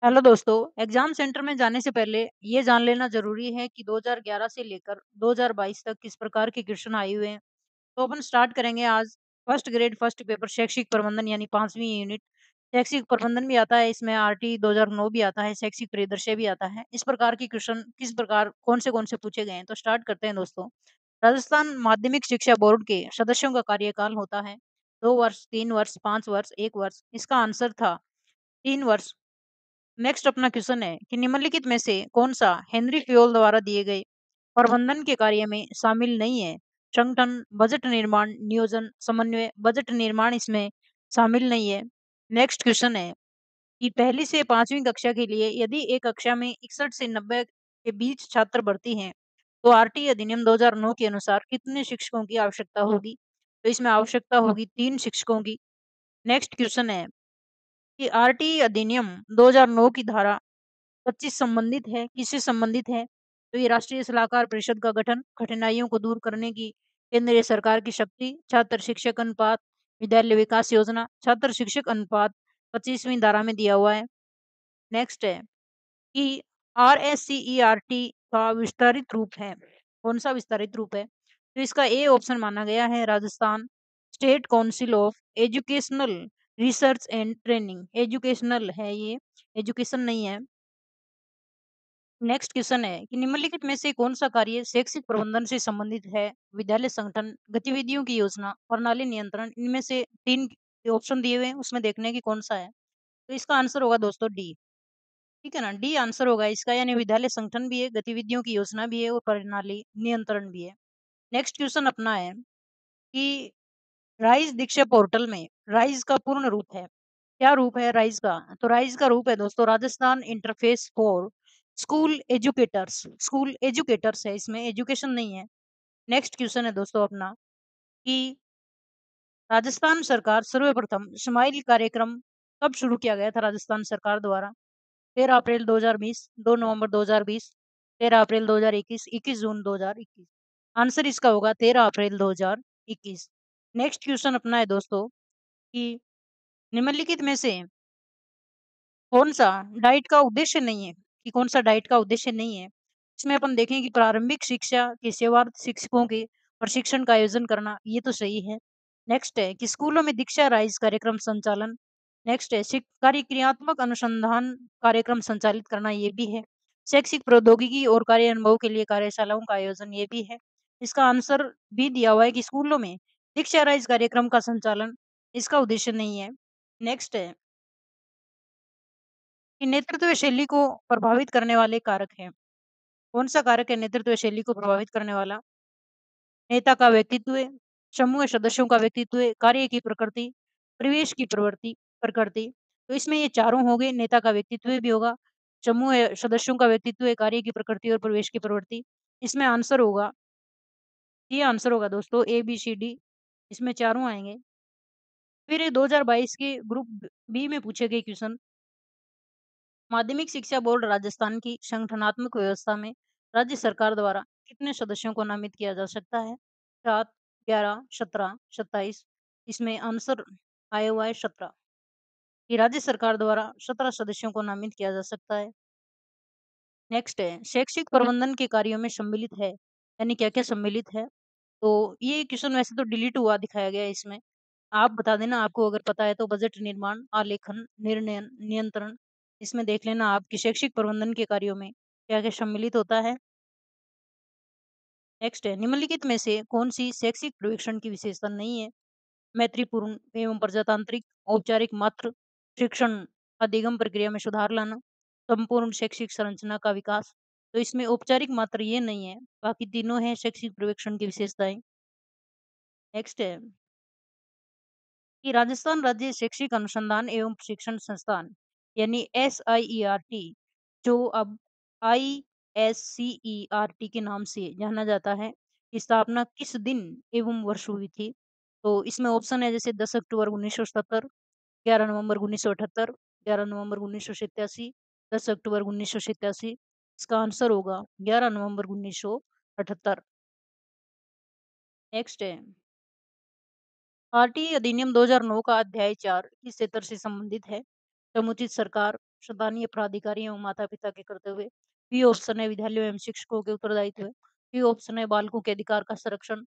Hello दोस्तों, exam centre में जाने से पहले ये जान लेना जरूरी है कि 2011 से लेकर 2022 तक किस प्रकार के क्वेश्चन आए हुए हैं। तो अपन स्टार्ट करेंगे आज फर्स्ट ग्रेड फर्स्ट पेपर शैक्षिक प्रबंधन यानी 5वीं यूनिट। शैक्षिक प्रबंधन भी आता है, इसमें आरटी 2009 भी आता है, शैक्षिक परिदृश्य भी आता है। इस प्रकार के क्वेश्चन किस प्रकार कौन से पूछे गए हैं, तो स्टार्ट करते हैं दोस्तों। राजस्थान माध्यमिक शिक्षा बोर्ड के सदस्यों का कार्यकाल होता है 2 वर्ष, 3 वर्ष, 5 वर्ष, 1 वर्ष। इसका आंसर था 3 वर्ष। नेक्स्ट अपना क्वेश्चन है कि निम्नलिखित में से कौन सा हेनरी फ्योल द्वारा दिए गए प्रबंधन के कार्य में शामिल नहीं है। संगठन, बजट निर्माण, नियोजन, समन्वय। बजट निर्माण इसमें शामिल नहीं है। नेक्स्ट क्वेश्चन है कि पहली से 5वीं कक्षा के लिए यदि एक कक्षा में 61 से 90 के बीच छात्र भर्ती हैं, तो आरटी अधिनियम 2009 के अनुसार कितने शिक्षकों की आवश्यकता होगी। तो इसमें आवश्यकता होगी 3 शिक्षकों की। नेक्स्ट क्वेश्चन है कि आरटी अधिनियम 2009 की धारा 25 संबंधित है, किससे संबंधित है। तो ये राष्ट्रीय सलाहकार परिषद का गठन, कठिनाइयों को दूर करने की केंद्रीय सरकार की शक्ति, छात्र शिक्षक अनुपात, विद्यालय विकास योजना। छात्र शिक्षक अनुपात 25वीं धारा में दिया हुआ है। नेक्स्ट है कि RSCERT का विस्तारित रूप है, कौन सा विस्तारित रूप है। तो इसका ए ऑप्शन माना गया है Rajasthan state council of educational research and training. Educational है ये, एजुकेशन नहीं है। नेक्स्ट क्वेश्चन है कि निम्नलिखित में से कौन सा कार्य शैक्षिक प्रबंधन से संबंधित है। विद्यालय संगठन, गतिविधियों की योजना, प्रणाली नियंत्रण। इनमें से 3 ऑप्शन दिए हुए हैं, उसमें देखने की कौन सा है। तो इसका आंसर होगा दोस्तों डी। ठीक है ना, डी आंसर होगा इसका, यानी विद्यालय संगठन भी है, गतिविधियों की योजना भी है और प्रणाली नियंत्रण भी है। नेक्स्ट क्वेश्चन अपना है कि राइज दीक्षा पोर्टल में राइज का पूर्ण रूप है, क्या रूप है राइज का। तो राइज का रूप है दोस्तों Rajasthan interface for school educators. School educators है, इसमें एजुकेशन नहीं है। नेक्स्ट क्वेश्चन है दोस्तों अपना कि राजस्थान सरकार सर्वप्रथम स्माइल कार्यक्रम कब शुरू किया गया था राजस्थान सरकार द्वारा। 13 अप्रैल 2020, 2 नवंबर 2020, 13 अप्रैल 2021, 21 जून 2021। आंसर इसका होगा 13 अप्रैल 2021। नेक्स्ट क्वेश्चन अपना है दोस्तों कि निम्नलिखित में से कौन सा डाइट का उद्देश्य नहीं है, कि कौन सा डाइट का उद्देश्य नहीं है। इसमें अपन देखें कि प्रारंभिक शिक्षा के सेवारत शिक्षकों के प्रशिक्षण का आयोजन करना, ये तो सही है। नेक्स्ट है कि स्कूलों में दीक्षा राइज कार्यक्रम संचालन। नेक्स्ट है कार्यक्रियात्मक अनुसंधान कार्यक्रम संचालित करना, ये भी है। शैक्षिक प्रौद्योगिकी और कार्य अनुभव के लिए कार्यशालाओं का आयोजन, ये भी है। इसका आंसर भी दिया हुआ है कि स्कूलों में दीक्षा राइज कार्यक्रम का संचालन, इसका उद्देश्य नहीं है। नेक्स्ट है कि नेतृत्व शैली को प्रभावित करने वाले कारक हैं। कौन सा कारक है नेतृत्व शैली को प्रभावित करने वाला। नेता का व्यक्तित्व, समूह सदस्यों का व्यक्तित्व, कार्य की प्रकृति, परिवेश की प्रवृत्ति प्रकृति। तो इसमें ये चारों हो गए, नेता का व्यक्तित्व भी होगा, समूह सदस्यों का व्यक्तित्व, कार्य की प्रकृति और परिवेश की प्रवृत्ति। इसमें आंसर होगा, ये आंसर होगा दोस्तों ABCD, इसमें चारों आएंगे। फिर 2022 के ग्रुप बी में पूछे गए क्वेश्चन। माध्यमिक शिक्षा बोर्ड राजस्थान की संगठनात्मक व्यवस्था में राज्य सरकार द्वारा कितने सदस्यों को नामित किया जा सकता है। 7, 11, 17, 27। इसमें आंसर आया हुआ है 17, कि राज्य सरकार द्वारा 17 सदस्यों को नामित किया जा सकता है। नेक्स्ट है शैक्षिक प्रबंधन के कार्यों में सम्मिलित है, यानी क्या क्या सम्मिलित है। तो ये क्वेश्चन वैसे तो डिलीट हुआ दिखाया गया है इसमें, आप बता देना आपको अगर पता है तो। बजट निर्माण, आलेखन, निर्णय, नियंत्रण। इसमें देख लेना आपकी शैक्षिक प्रबंधन के कार्यों में क्या क्या सम्मिलित होता है। नेक्स्ट है निम्नलिखित में से कौन सी शैक्षिक सर्वेक्षण की विशेषता नहीं है। मैत्रीपूर्ण एवं प्रजातांत्रिक औपचारिक मात्र शिक्षण अधिगम प्रक्रिया में सुधार लाना, संपूर्ण शैक्षिक संरचना का विकास। तो इसमें औपचारिक मात्र ये नहीं है, बाकी तीनों है शैक्षिक सर्वेक्षण की विशेषताएं। नेक्स्ट है कि राजस्थान राज्य शैक्षिक अनुसंधान एवं प्रशिक्षण संस्थान यानी SIERT, जो अब ISCERT के नाम से जाना जाता है, की स्थापना किस दिन एवं वर्ष हुई थी। तो इसमें ऑप्शन है जैसे 10 अक्टूबर 1977, 11 नवंबर 1978, 11 नवंबर 1987, 10 अक्टूबर 1987। इसका आंसर होगा 11 नवंबर 1978। नेक्स्ट है आरटी अधिनियम 2009 का अध्याय 4 किस क्षेत्र से संबंधित है। समुचित सरकार, संस्थानीय प्राधिकारी एवं माता-पिता के कर्तव्य। बी ऑप्शन है विद्यालयों एवं शिक्षकों के उत्तरदायित्व। सी ऑप्शन है बालकों के अधिकार का संरक्षण।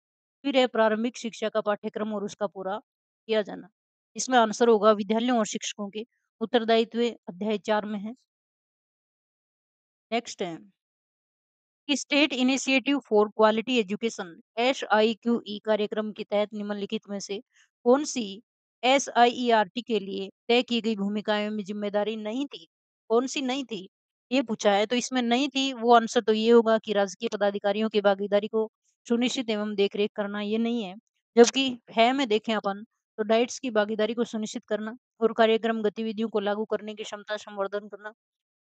फिर है प्रारंभिक शिक्षा का पाठ्यक्रम और उसका पूरा किया जाना। इसमें आंसर होगा विद्यालयों और शिक्षकों के उत्तरदायित्व अध्याय 4 में है। नेक्स्ट है कि state initiative for quality education SIQE कार्यक्रम के तहत निम्नलिखित में से कौन सी SIERT के लिए तय की गई भूमिकाएं में जिम्मेदारी नहीं थी? कौन सी नहीं थी? ये पूछा है तो इसमें नहीं थी वो आंसर तो ये होगा कि राजकीय पदाधिकारियों की भागीदारी को सुनिश्चित एवं देखरेख करना ये नहीं है। जबकि है में देखें अपन तो डाइट्स की भागीदारी को सुनिश्चित करना और कार्यक्रम गतिविधियों को लागू करने की क्षमता संवर्धन करना,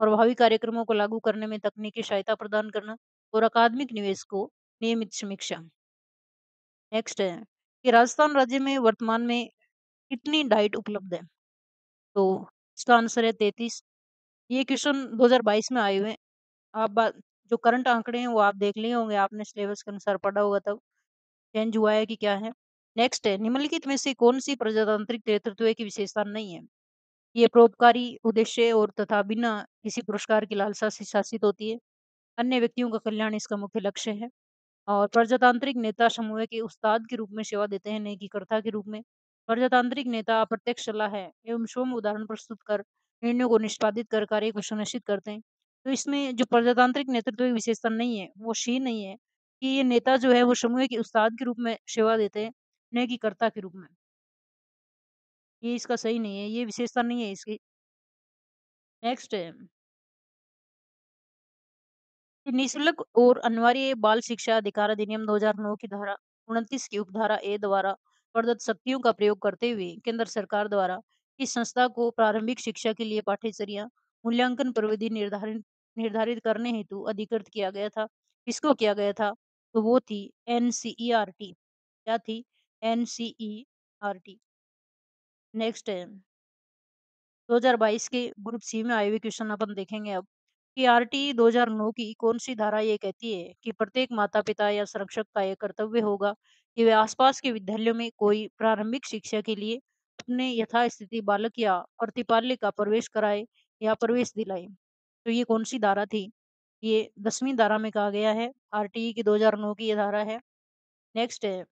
प्रभावी कार्यक्रमों को लागू करने में तकनीकी सहायता प्रदान करना और अकादमिक निवेश को नियमित समीक्षा। नेक्स्ट है कि राजस्थान राज्य में वर्तमान में कितनी डाइट उपलब्ध है? तो इसका आंसर है 33। ये क्वेश्चन 2022 में आए हुए हैं। आप जो करंट आंकड़े हैं वो आप देख लिए होंगे, आपने सिलेबस के अनुसार पढ़ा होगा तब चेंज हुआ है कि क्या है। नेक्स्ट है निम्नलिखित में से कौन सी प्रजातांत्रिक नेतृत्व की विशेषता नहीं है? ये परोपकारी उद्देश्य और तथा बिना किसी पुरस्कार की लालसा से शासित होती है। अन्य व्यक्तियों का कल्याण इसका मुख्य लक्ष्य है। और प्रजातांत्रिक नेता समूह के उस्ताद के रूप में सेवा देते हैं, न कि कर्ता के रूप में। प्रजातांत्रिक नेता अप्रत्यक्ष सलाह है एवं स्वयं उदाहरण प्रस्तुत कर निर्णयों को निष्पादित कर कार्य को सुनिश्चित करते हैं। तो इसमें जो प्रजातांत्रिक नेतृत्व की विशेषता नहीं है वो सी नहीं है कि ये नेता जो है वो समूह के उस्ताद के रूप में सेवा देते हैं, न कि कर्ता के रूप में। ये इसका सही नहीं है, ये विशेषता नहीं है इसकी। नेक्स्ट है कि निःशुल्क और अनिवार्य बाल शिक्षा अधिकार अधिनियम 2009 की धारा 29 की उपधारा ए द्वारा प्रदत्त शक्तियों का प्रयोग करते हुए केंद्र सरकार द्वारा इस संस्था को प्रारंभिक शिक्षा के लिए पाठ्यचर्या मूल्यांकन प्रविधि निर्धारित निर्धारित करने हेतु अधिकृत किया गया था। किसको किया गया था? तो वो थी NCERT। क्या थी? NCERT। नेक्स्ट है 2022 के ग्रुप सी में आए हुए क्वेश्चन अपन देखेंगे अब कि आरटी 2009 की कौन सी धारा ये कहती है कि प्रत्येक माता पिता या संरक्षक का यह कर्तव्य होगा कि वे आसपास के विद्यालयों में कोई प्रारंभिक शिक्षा के लिए अपने यथास्थिति बालक या प्रतिपाल्य का प्रवेश कराए या प्रवेश दिलाए। तो ये कौन सी धारा थी? ये 10वीं धारा में कहा गया है। आरटीई की 2009 की ये धारा है। नेक्स्ट है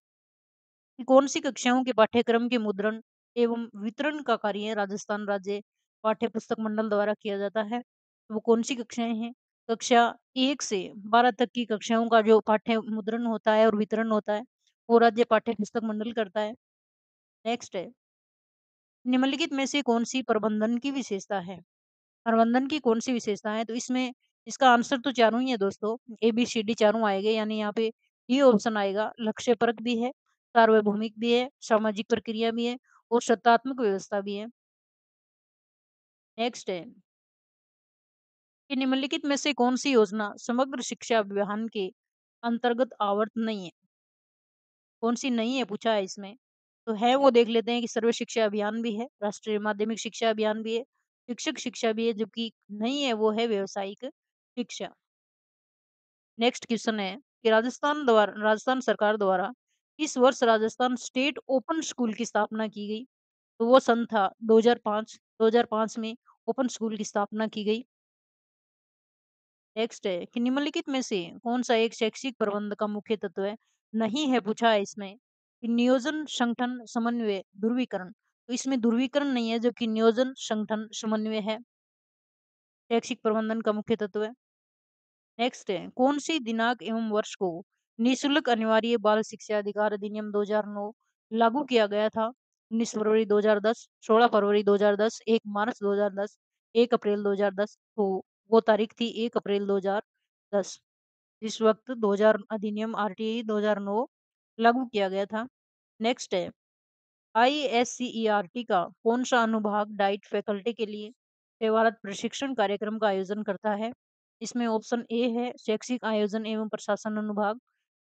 कि कौन-सी कक्षाओं के पाठ्यक्रम के मुद्रण एवं वितरण का कार्य राजस्थान राज्य पाठ्य पुस्तक मंडल द्वारा किया जाता है? वो कौन-सी कक्षाएँ हैं? कक्षा 1 से 12 तक की कक्षाओं का जो पाठ्य मुद्रण होता है और वितरण होता है, वो राज्य पाठ्य पुस्तक मंडल करता है। नेक्स्ट है, निम्नलिखित में से कौन-सी प्रबंधन की विशेषता है? प्रबंधन की कौन-सी विशेषता है? तो इसमें इसका आंसर तो चारों ही है दोस्तों, ABCD चारों आएँगे, यानी यहाँ पे ये ऑप्शन आएगा, लक्ष्यपरक भी है, सार्वभौमिक भी है, सामाजिक प्रक्रिया भी है और सत्तात्मक व्यवस्था भी है। नेक्स्ट है कि निम्नलिखित में से कौन-सी योजना समग्र शिक्षा अभियान के अंतर्गत आवर्त नहीं है? कौन-सी नहीं है पूछा है इसमें। तो है वो देख लेते हैं कि सर्व शिक्षा अभियान भी है, राष्ट्रीय माध्यमिक शिक्षा अभियान भी है, शिक्षक शिक्षा भी है, जबकि नहीं है वो है व्यावसायिक शिक्षा। नेक्स्ट क्वेश्चन है कि राजस्थान सरकार द्वारा इस वर्ष राजस्थान स्टेट ओपन स्कूल की स्थापना की गई। तो वो सन था 2005। 2005 में ओपन स्कूल की स्थापना की गई। नेक्स्ट है कि निम्नलिखित में से कौन सा एक शैक्षिक प्रबंध का मुख्य तत्व है? नहीं है पूछा है इसमें कि नियोजन संगठन समन्वय ध्रुवीकरण। तो इसमें ध्रुवीकरण नहीं है, जबकि नियोजन संगठन समन्वय है शैक्षिक प्रबंधन का मुख्य तत्व है। नेक्स्ट है कौन सी दिनांक एवं वर्ष को निशुल्क अनिवार्य बाल शिक्षा अधिकार अधिनियम 2009 लागू किया गया था? 19 फरवरी 2010, 16 फरवरी 2010, 1 मार्च 2010, 1 अप्रैल 2010। तो वो तारीख थी 1 अप्रैल 2010, जिस वक्त 2000 अधिनियम आरटीई 2009 लागू किया गया था। नेक्स्ट है ISCERT का कौन सा अनुभाग डाइट फैकल्टी के लिए सेवारत प्रशिक्षण कार्यक्रम का आयोजन करता है? इसमें ऑप्शन ए है शैक्षिक आयोजन एवं प्रशासन अनुभाग,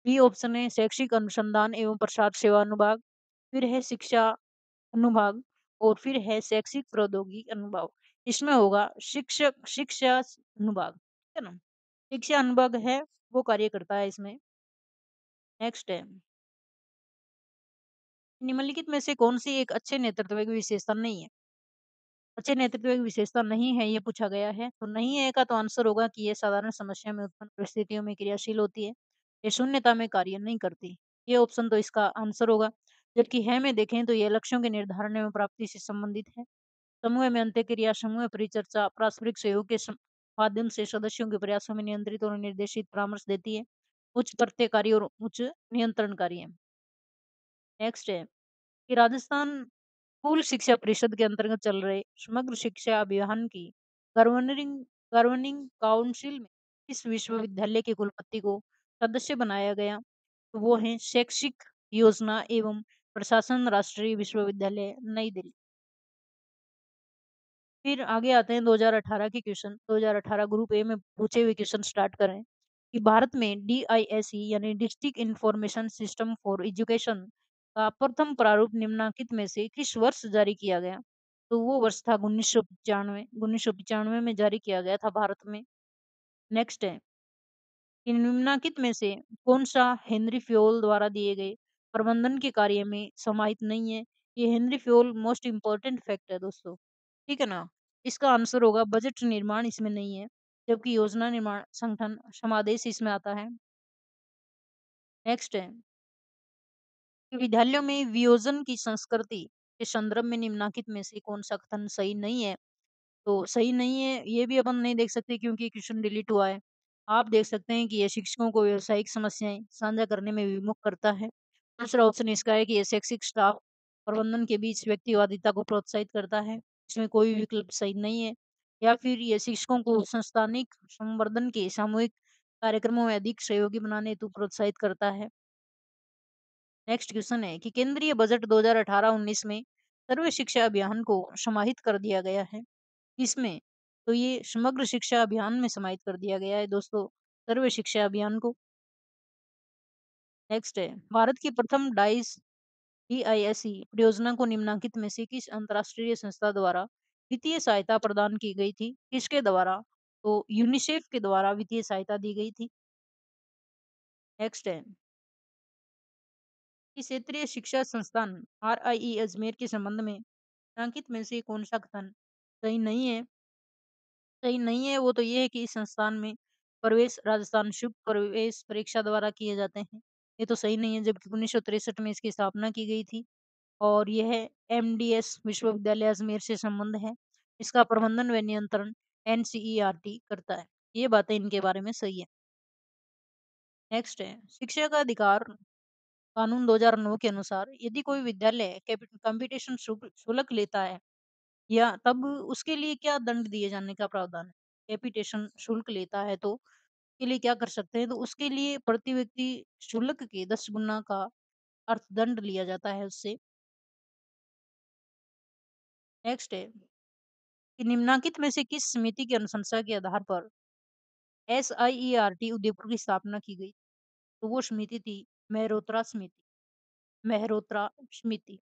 बी ऑप्शन है शैक्षिक अनुसंधान एवं प्रसार सेवा अनुभाग, फिर है शिक्षा अनुभाग और फिर है शैक्षिक प्रौद्योगिकी अनुभाग। इसमें होगा शिक्षक शिक्षा अनुभाग, ठीक है ना? शिक्षा अनुभाग है वो कार्य करता है इसमें। नेक्स्ट है निम्नलिखित में से कौन सी एक अच्छे नेतृत्व की विशेषता नहीं है? अच्छे नेतृत्व की विशेषता नहीं है, ये पूछा गया है। तो नहीं है का तो आंसर होगा कि ये साधारण समस्या में उत्पन्न परिस्थितियों में क्रियाशील होती है। ये शून्यता में कार्य नहीं करती। ये ऑप्शन तो इसका आंसर होगा। जबकि है में देखें तो ये लक्ष्यों के निर्धारण एवं प्राप्ति से संबंधित है। समूह में अंत्यक्रिया, समूह परिचर्चा, पारस्परिक सहयोग के माध्यम से सदस्यों के प्रयासों में नियंत्रित और निर्देशित परामर्श देती है। उच्च प्रत्ययकारी और उच्च नियंत्रणकारी है। नेक्स्ट है कि राजस्थान स्कूल शिक्षा परिषद के अंतर्गत चल रहे समग्र शिक्षा अभियान की गवर्निंग गवर्निंग काउंसिल में इस विश्वविद्यालय के कुलपति को सदस्य बनाया गया। तो वो है शैक्षिक योजना एवं प्रशासन राष्ट्रीय विश्वविद्यालय नई दिल्ली। फिर आगे आते हैं 2018 के क्वेश्चन। 2018 ग्रुप ए में पूछे हुए क्वेश्चन स्टार्ट करें कि भारत में डीआईएसई यानी district information system for education का प्रथम प्रारूप निम्नलिखित में से किस वर्ष जारी किया गया? तो वो वर्ष था 1995। 1995 में जारी किया गया था भारत में। नेक्स्ट है कि निम्नलिखित में से कौन-सा हेनरी फ्योल द्वारा दिए गए प्रबंधन के कार्य में समाहित नहीं है? ये Henry Fayol most important fact है दोस्तों, ठीक है ना? इसका आंसर होगा बजट निर्माण इसमें नहीं है, जबकि योजना निर्माण संगठन समादेश इसमें आता है। नेक्स्ट है कि विद्यालयों में वियोजन की संस्कृति के संदर्भ में निम्नलिखित में से कौन-सा कथन सही नहीं है? तो सही नहीं है, ये भी अपन नहीं देख सकते क्योंकि क्वेश्चन डिलीट हुआ है। आप देख सकते हैं कि ये शिक्षकों को व्यावसायिक समस्याएँ साझा करने में विमुख करता है। दूसरा ऑप्शन इसका है कि ये शैक्षिक स्टाफ प्रबंधन के बीच व्यक्तिवादिता को प्रोत्साहित करता है। इसमें कोई विकल्प सही नहीं है। या फिर ये शिक्षकों को संस्थानिक संवर्धन के सामूहिक कार्यक्रमों में अधिक सहयोगी बनाने हेतु प्रोत्साहित करता है। नेक्स्ट क्वेश्चन है कि केंद्रीय बजट 2018-19 में सर्व शिक्षा अभियान को समाहित कर दिया गया है। किसमें? तो ये समग्र शिक्षा अभियान में समाहित कर दिया गया है दोस्तों, सर्व शिक्षा अभियान को। नेक्स्ट है भारत की प्रथम डाइस डीआईएसई परियोजना को निम्नलिखित में से किस अंतर्राष्ट्रीय संस्था द्वारा वित्तीय सहायता प्रदान की गई थी? किसके द्वारा? तो यूनिसेफ के द्वारा वित्तीय सहायता दी गई थी। नेक्स्ट है कि क्षेत्रीय शिक्षा संस्थान आरआईई अजमेर के संबंध में अंकित में से कौन सा कथन सही नहीं है? सही नहीं है वो तो ये है कि इस संस्थान में प्रवेश राजस्थान शुल्क प्रवेश परीक्षा द्वारा किए जाते हैं। ये तो सही नहीं है, जबकि 1963 में इसकी स्थापना की गई थी और यह एमडीएस विश्वविद्यालय अजमेर से संबंध है। इसका प्रबंधन व नियंत्रण एनसीईआरटी करता है। ये बातें इनके बारे में सही है। नेक्स्ट है शिक्षा का अधिकार कानून 2009 के अनुसार यदि कोई विद्यालय कंपटीशन शुल्क लेता है या तब उसके लिए क्या दंड दिए जाने का प्रावधान है? कैपिटेशन शुल्क लेता है तो उसके लिए क्या कर सकते हैं? तो उसके लिए प्रति व्यक्ति शुल्क के 10 गुना का अर्थदंड लिया जाता है उससे। नेक्स्ट है कि निम्नलिखित में से किस समिति की अनुशंसा के आधार पर एसआईईआरटी उदयपुर की स्थापना की गई? तो वो समिति थी मेहरोत्रा समिति। मेहरोत्रा समिति।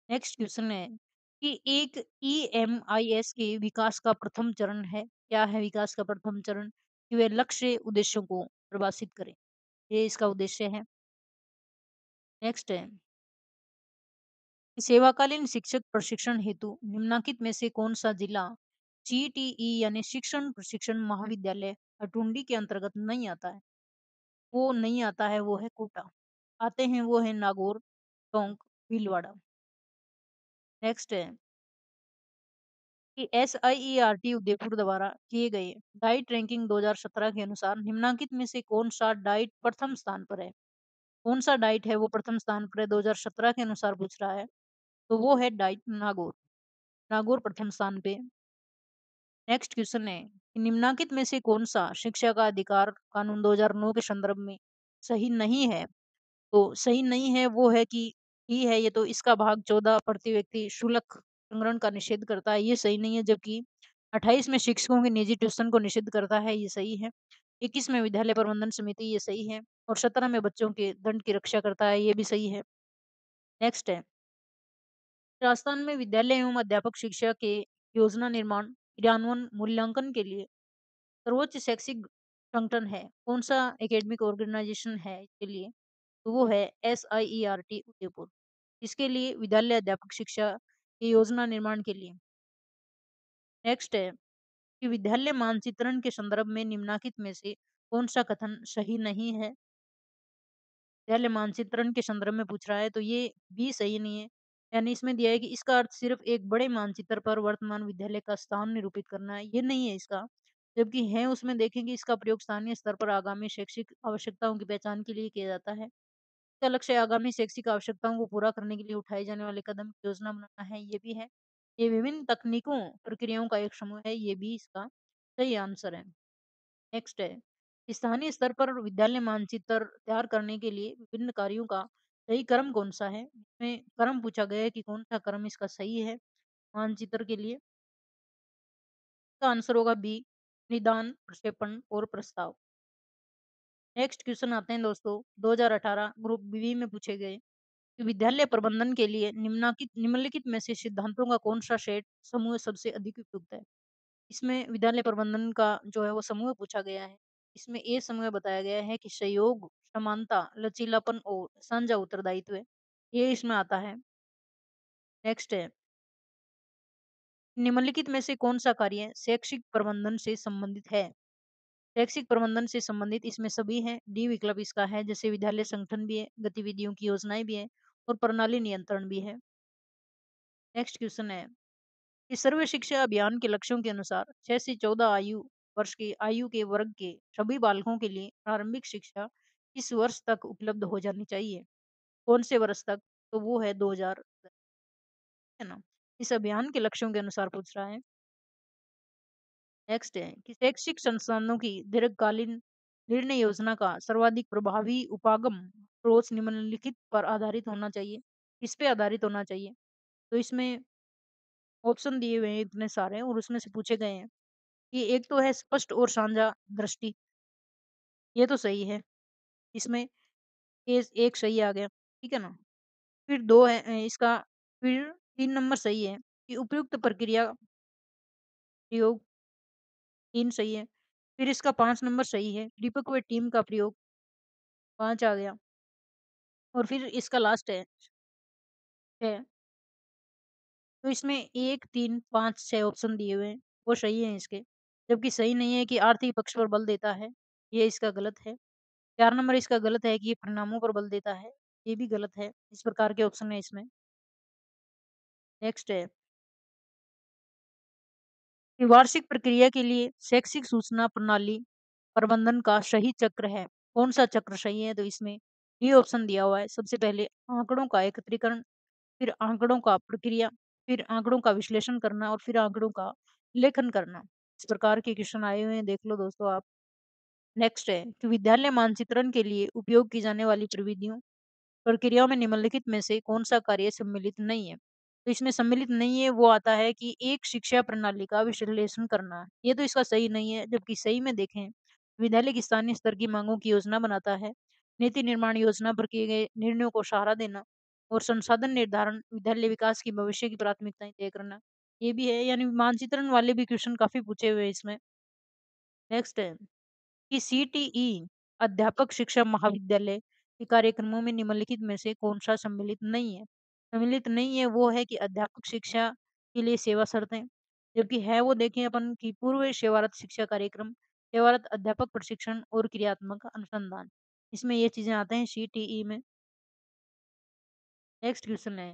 नेक्स्ट क्वेश्चन है कि एक ईएमआईएस के विकास का प्रथम चरण है। क्या है विकास का प्रथम चरण? कि वे लक्ष्य उद्देश्यों को परिभाषित करें। ये इसका उद्देश्य है। नेक्स्ट है कि सेवाकालीन शिक्षक प्रशिक्षण हेतु निम्नलिखित में से कौन सा जिला जीटीई यानी शिक्षण प्रशिक्षण महाविद्यालय अटुंडी के अंतर्गत नहीं आता है? वो नहीं आता है, वो है कोटा। आते हैं वो है नागौर, टोंक, भीलवाड़ा। नेक्स्ट है कि एसआईईआरटी उदयपुर द्वारा किए गए डाइट रैंकिंग 2017 के अनुसार निम्नलिखित में से कौन सा डाइट प्रथम स्थान पर है? कौन सा डाइट है वो प्रथम स्थान पर है 2017 के अनुसार पूछ रहा है। तो वो है डाइट नागौर। नागौर प्रथम स्थान पे। नेक्स्ट क्वेश्चन है कि निम्नलिखित में से कौन सा शिक्षा का अधिकार कानून 2009 के संदर्भ में सही नहीं है? तो सही नहीं है वो है कि ही है ये तो इसका भाग 14 प्रति व्यक्ति शुल्क संग्रहण का निषेध करता है, ये सही नहीं है। जबकि 28 में शिक्षकों के निजी ट्यूशन को निषिद्ध करता है, ये सही है। 21 में विद्यालय प्रबंधन समिति, ये सही है। और 17 में बच्चों के दंड की रक्षा करता है, ये भी सही है। नेक्स्ट है राजस्थान में विद्यालय एवं अध्यापक शिक्षा के योजना निर्माण क्रियान्वयन मूल्यांकन के लिए सर्वोच्च शैक्षिक संगठन है। कौन सा एकेडमिक ऑर्गेनाइजेशन है इसके लिए? तो वो है एसआईईआरटी उदयपुर। इसके लिए विद्यालय अध्यापक शिक्षा की योजना निर्माण के लिए। नेक्स्ट है कि विद्यालय मानचित्रण के संदर्भ में निम्नलिखित में से कौन सा कथन सही नहीं है? विद्यालय मानचित्रण के संदर्भ में पूछ रहा है तो ये भी सही नहीं है। यानी इसमें दिया है कि इसका अर्थ सिर्फ एक बड़े मानचित्र पर वर्तमान विद्यालय का स्थान निरूपित करना है, ये नहीं है इसका। जबकि है उसमें देखेंगे इसका प्रयोग स्थानीय स्तर पर आगामी शैक्षिक आवश्यकताओं की पहचान के लिए किया जाता है। इसका लक्ष्य आगामी शैक्षिक आवश्यकताओं को पूरा करने के लिए उठाए जाने वाले कदम की योजना बनाना है, ये भी है। ये विभिन्न तकनीकों, प्रक्रियाओं का एक समूह है, ये भी इसका सही आंसर है। नेक्स्ट है, स्थानीय स्तर पर विद्यालय मानचित्र तैयार करने के लिए विभिन्न कार्यों का सही क्रम कौन-सा है? इसमें क्रम पूछा गया है कि कौन-सा क्रम इसका सही है मानचित्र के लिए? इसका आंसर होगा बी, निदान, प्रक्षेपण और प्रस्ताव। नेक्स्ट क्वेश्चन आते हैं दोस्तों, 2018 ग्रुप बी में पूछे गए कि विद्यालय प्रबंधन के लिए निम्नलिखित में से सिद्धांतों का कौन-सा सेट समूह सबसे अधिक उपयुक्त है? इसमें विद्यालय प्रबंधन का जो है वो समूह पूछा गया है। इसमें ए समूह बताया गया है कि सहयोग, समानता, लचीलापन और साझा उत्तरदायित्व है। ये इसमें आता है। नेक्स्ट है, निम्नलिखित में से कौन-सा कार्य शैक्षिक प्रबंधन से संबंधित है? शैक्षिक प्रबंधन से संबंधित इसमें सभी हैं। डी विकल्प इसका है, जैसे विद्यालय संगठन भी है, गतिविधियों की योजनाएँ भी हैं और प्रणाली नियंत्रण भी है। नेक्स्ट क्वेश्चन है कि सर्व शिक्षा अभियान के लक्ष्यों के अनुसार 6 से 14 आयु वर्ष की आयु के वर्ग के सभी बालकों के लिए प्रारंभिक शिक्षा किस वर्ष तक उपलब्ध हो जानी चाहिए? कौन से वर्ष तक? तो वो है 2000, है ना? इस अभियान के लक्ष्यों के अनुसार पूछ रहा है। नेक्स्ट है कि शैक्षिक संस्थानों की दीर्घकालीन निर्णय योजना का सर्वाधिक प्रभावी उपागम स्रोत निम्नलिखित पर आधारित होना चाहिए। किस पे आधारित होना चाहिए? तो इसमें ऑप्शन दिए हुए हैं इतने सारे और उसमें से पूछे गए हैं कि एक तो है स्पष्ट और साझा दृष्टि, ये तो सही है। इसमें एक सही आ गया, ठीक है ना? फिर 2 है इसका, फिर 3 नंबर सही है कि उपयुक्त प्रक्रिया प्रयोग, 3 सही है। फिर इसका 5 नंबर सही है, परिपक्व टीम का प्रयोग, 5 आ गया। और फिर इसका लास्ट है 6। तो इसमें 1, 3, 5, 6 ऑप्शन दिए हुए हैं, वो सही हैं इसके। जबकि सही नहीं है कि आर्थिक पक्ष पर बल देता है, ये इसका गलत है। 4 नंबर इसका गलत है कि ये परिणामों पर बल देता है, ये भी गलत है। इस प्रकार के ऑप्शन है इसमें। नेक्स्ट है कि वार्षिक प्रक्रिया के लिए शैक्षिक सूचना प्रणाली प्रबंधन का सही चक्र है। कौन-सा चक्र सही है? तो इसमें ये ऑप्शन दिया हुआ है। सबसे पहले आंकड़ों का एकत्रीकरण, फिर आंकड़ों का प्रक्रिया, फिर आंकड़ों का विश्लेषण करना और फिर आंकड़ों का लेखन करना। इस प्रकार के क्वेश्चन आए हुए हैं, देख लो दोस्तों आप। नेक्स्ट है कि विद्यालय मानचित्रण के लिए उपयोग की जाने वाली प्रविधियों प्रक्रियाओं में निम्नलिखित में से कौन-सा कार्य सम्मिलित नहीं है? तो इसमें सम्मिलित नहीं है, वो आता है कि एक शिक्षा प्रणाली का विश्लेषण करना। ये तो इसका सही नहीं है, जबकि सही में देखें, विद्यालय की स्थानीय स्तर की माँगों की योजना बनाता है, नीति निर्माण योजना पर किए गए निर्णयों को सहारा देना और संसाधन निर्धारण, विद्यालय विकास की भविष्य की प्राथमिकताएँ तय करना। ये भी है, यानी मानचित्रण वाले भी क्वेश्चन काफ़ी पूछे हुए हैं इसमें। नेक्स्ट है कि सीटीई अध्यापक शिक्षा महाविद्यालय के कार्यक्रमों में निम्नलिखित में से कौन-सा सम्मिलित नहीं है? सम्मिलित नहीं है वो है कि अध्यापक शिक्षा के लिए सेवा शर्तें, जबकि है वो देखें अपन कि पूर्व सेवारत शिक्षा कार्यक्रम, सेवारत अध्यापक प्रशिक्षण और क्रियात्मक अनुसंधान। इसमें ये चीज़ें आते हैं सीटीई में। नेक्स्ट क्वेश्चन है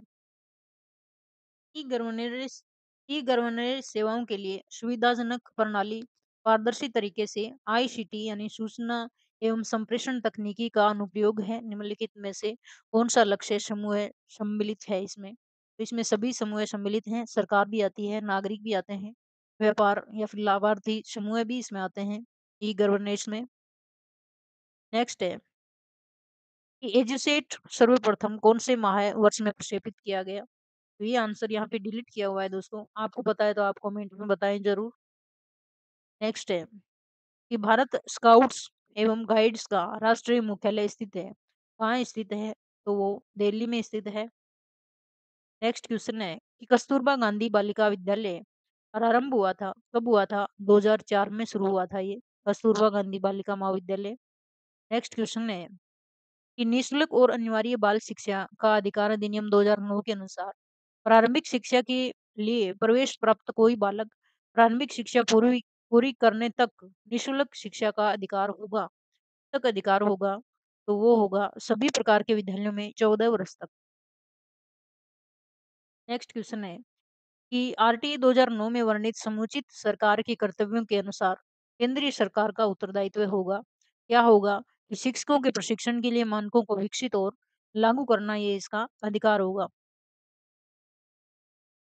ई-गवर्नेंस ई-गवर्नेंस सेवाओं के लिए सुविधाजनक प्रणाली पारदर्शी तरीके से आईसीटी यानी सूचना एवं संप्रेषण तकनीकी का अनुप्रयोग है। निम्नलिखित में से कौन-सा लक्ष्य समूह सम्मिलित है इसमें? तो इसमें सभी समूह सम्मिलित हैं, सरकार भी आती है, नागरिक भी आते हैं, व्यापार या फिर लाभार्थी समूह भी इसमें आते हैं, ई-गवर्नेंस में। नेक्स्ट है कि एजुसेट सर्वप्रथम कौन से माह वर्ष में प्रक्षेपित किया गया? तो ये आंसर यहाँ पे डिलीट किया हुआ है दोस्तों। आपको पता है तो आप कमेंट में बताएँ ज़रूर। नेक्स्ट है कि भारत स्काउट्स एवं गाइड्स का राष्ट्रीय मुख्यालय स्थित है। कहाँ स्थित है? तो वो दिल्ली में स्थित है। नेक्स्ट क्वेश्चन है कि कस्तूरबा गांधी बालिका विद्यालय प्रारंभ हुआ था, कब हुआ था? 2004 में शुरू हुआ था ये, कस्तूरबा गांधी बालिका महाविद्यालय। नेक्स्ट क्वेश्चन है कि निःशुल्क और अनिवार्य बाल शिक्षा का अधिकार अधिनियम 2009 के अनुसार प्रारंभिक शिक्षा के लिए प्रवेश प्राप्त कोई बालक प्रारंभिक शिक्षा पूरी पूरी करने तक निःशुल्क शिक्षा का अधिकार होगा। तक अधिकार होगा, तो वो होगा सभी प्रकार के विद्यालयों में 14 वर्ष तक। नेक्स्ट क्वेश्चन है कि आरटीई 2009 में वर्णित समुचित सरकार के कर्तव्यों के अनुसार केंद्रीय सरकार का उत्तरदायित्व होगा। क्या होगा? कि शिक्षकों के प्रशिक्षण के लिए मानकों को विकसित और लागू करना, ये इसका अधिकार होगा।